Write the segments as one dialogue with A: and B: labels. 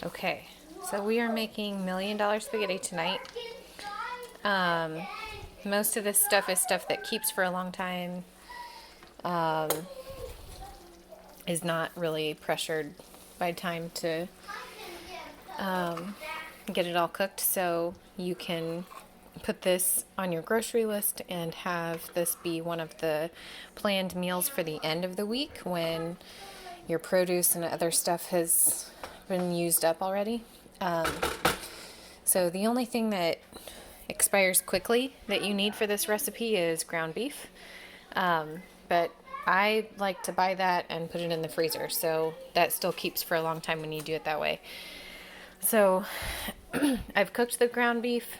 A: Okay, so we are making $1,000,000 spaghetti tonight. Most of this stuff is stuff that keeps for a long time, is not really pressured by time to get it all cooked. So you can put this on your grocery list and have this be one of the planned meals for the end of the week when your produce and other stuff has been used up already. So the only thing that expires quickly that you need for this recipe is ground beef. But I like to buy that and put it in the freezer, so that still keeps for a long time when you do it that way. So I've cooked the ground beef.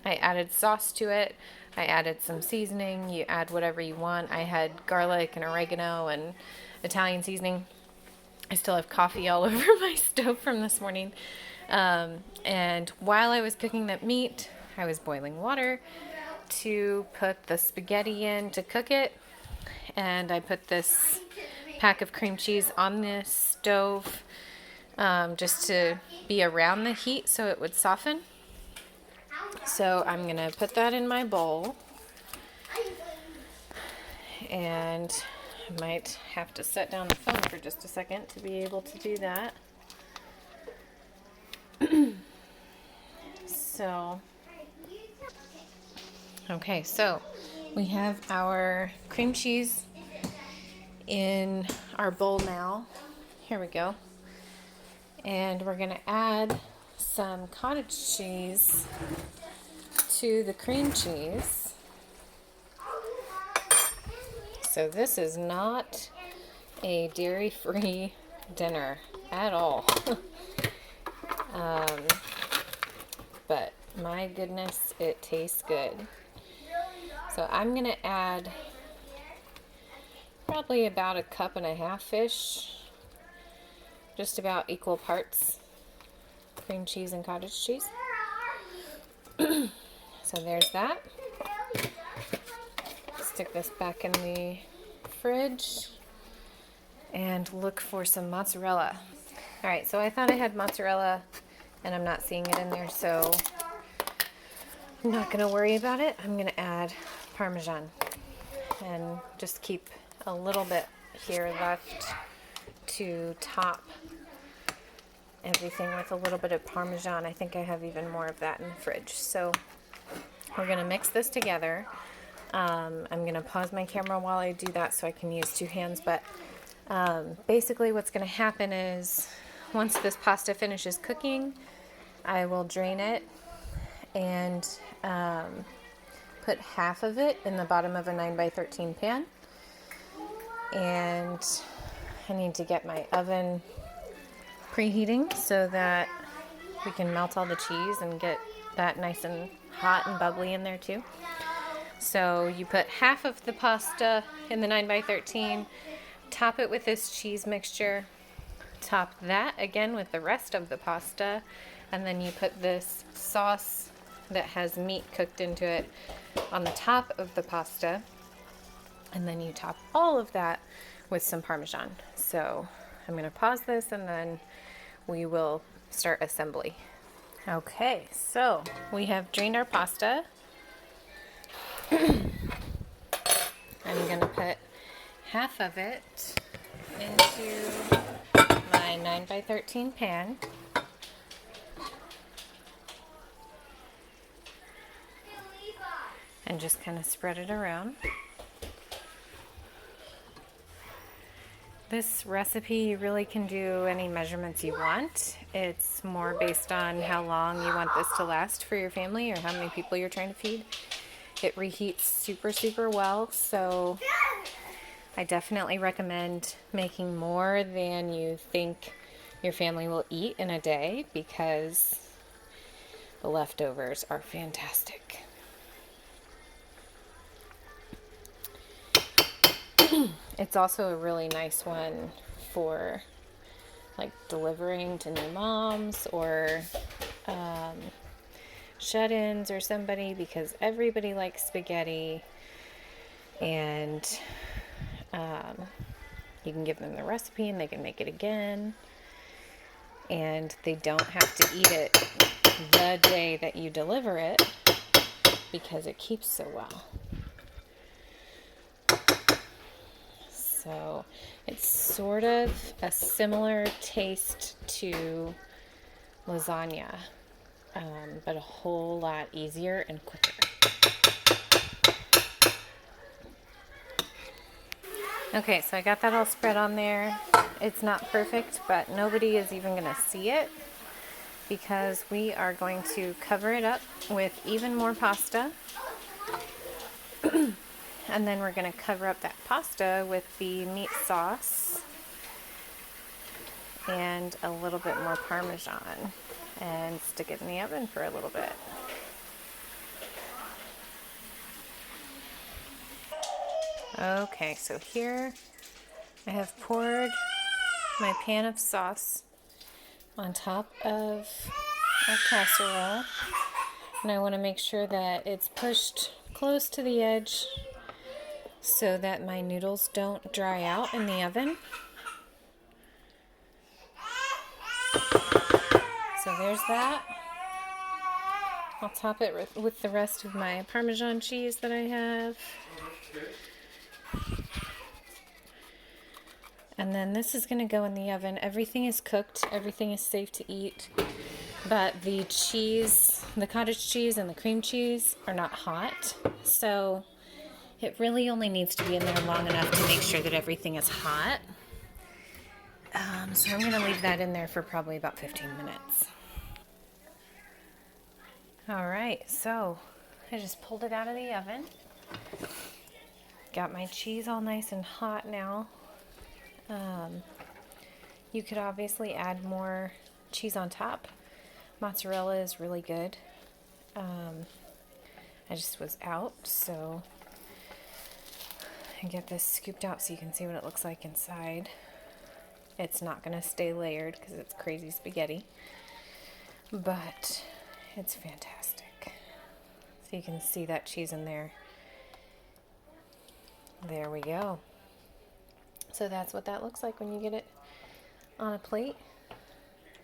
A: I added sauce to it. I added some seasoning. You add whatever you want. I had garlic and oregano and Italian seasoning. I still have coffee all over my stove from this morning. And while I was cooking that meat, I was boiling water to put the spaghetti in to cook it. And I put this pack of cream cheese on the stove just to be around the heat so it would soften. So I'm going to put that in my bowl. And I might have to set down the phone for just a second to be able to do that. Okay, so we have our cream cheese in our bowl now. Here we go. And we're going to add some cottage cheese to the cream cheese. So this is not a dairy-free dinner at all. But my goodness, it tastes good. So I'm going to add probably about 1.5 cups-ish, just about equal parts cream cheese and cottage cheese. So there's that. Stick this back in the fridge and look for some mozzarella. All right, so I thought I had mozzarella and I'm not seeing it in there, so I'm not going to worry about it. I'm going to add Parmesan and just keep a little bit here left to top everything with a little bit of Parmesan. I think I have even more of that in the fridge. So we're going to mix this together. I'm going to pause my camera while I do that so I can use 2 hands. But basically what's going to happen is once this pasta finishes cooking, I will drain it and put half of it in the bottom of a 9x13 pan. And I need to get my oven preheating so that we can melt all the cheese and get that nice and hot and bubbly in there too. So you put half of the pasta in the 9x13, top it with this cheese mixture, top that again with the rest of the pasta, and then you put this sauce that has meat cooked into it on the top of the pasta, and then you top all of that with some Parmesan. So I'm going to pause this and then we will start assembly. Okay, so we have drained our pasta. I'm going to put half of it into my 9x13 pan. And just kind of spread it around. This recipe, you really can do any measurements you want. It's more based on how long you want this to last for your family or how many people you're trying to feed. It reheats super, super well, so I definitely recommend making more than you think your family will eat in a day because the leftovers are fantastic. It's also a really nice one for like delivering to new moms or shut-ins or somebody, because everybody likes spaghetti, and you can give them the recipe and they can make it again. and they don't have to eat it the day that you deliver it because it keeps so well. So it's sort of a similar taste to lasagna, but a whole lot easier and quicker. Okay, so I got that all spread on there. It's not perfect, but nobody is even going to see it because we are going to cover it up with even more pasta. And then we're going to cover up that pasta with the meat sauce and a little bit more Parmesan and stick it in the oven for a little bit. Okay, so here I have poured my pan of sauce on top of a casserole, and I want to make sure that it's pushed close to the edge so that my noodles don't dry out in the oven. So there's that. I'll top it with the rest of my Parmesan cheese that I have. And then this is going to go in the oven. Everything is cooked. Everything is safe to eat. But the cheese, the cottage cheese and the cream cheese are not hot. So it really only needs to be in there long enough to make sure that everything is hot. So I'm going to leave that in there for probably about 15 minutes. All right, so I just pulled it out of the oven. Got my cheese all nice and hot now. You could obviously add more cheese on top. Mozzarella is really good. I just was out, so I get this scooped out so you can see what it looks like inside. It's not going to stay layered because it's crazy spaghetti, but it's fantastic. So you can see that cheese in there. There we go. So that's what that looks like when you get it on a plate.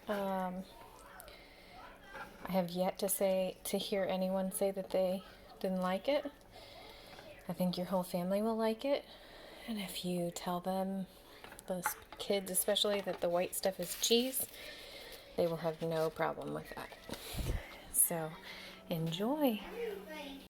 A: I have yet to hear anyone say that they didn't like it. I think your whole family will like it. And if you tell them, those kids especially, that the white stuff is cheese, they will have no problem with that. So enjoy.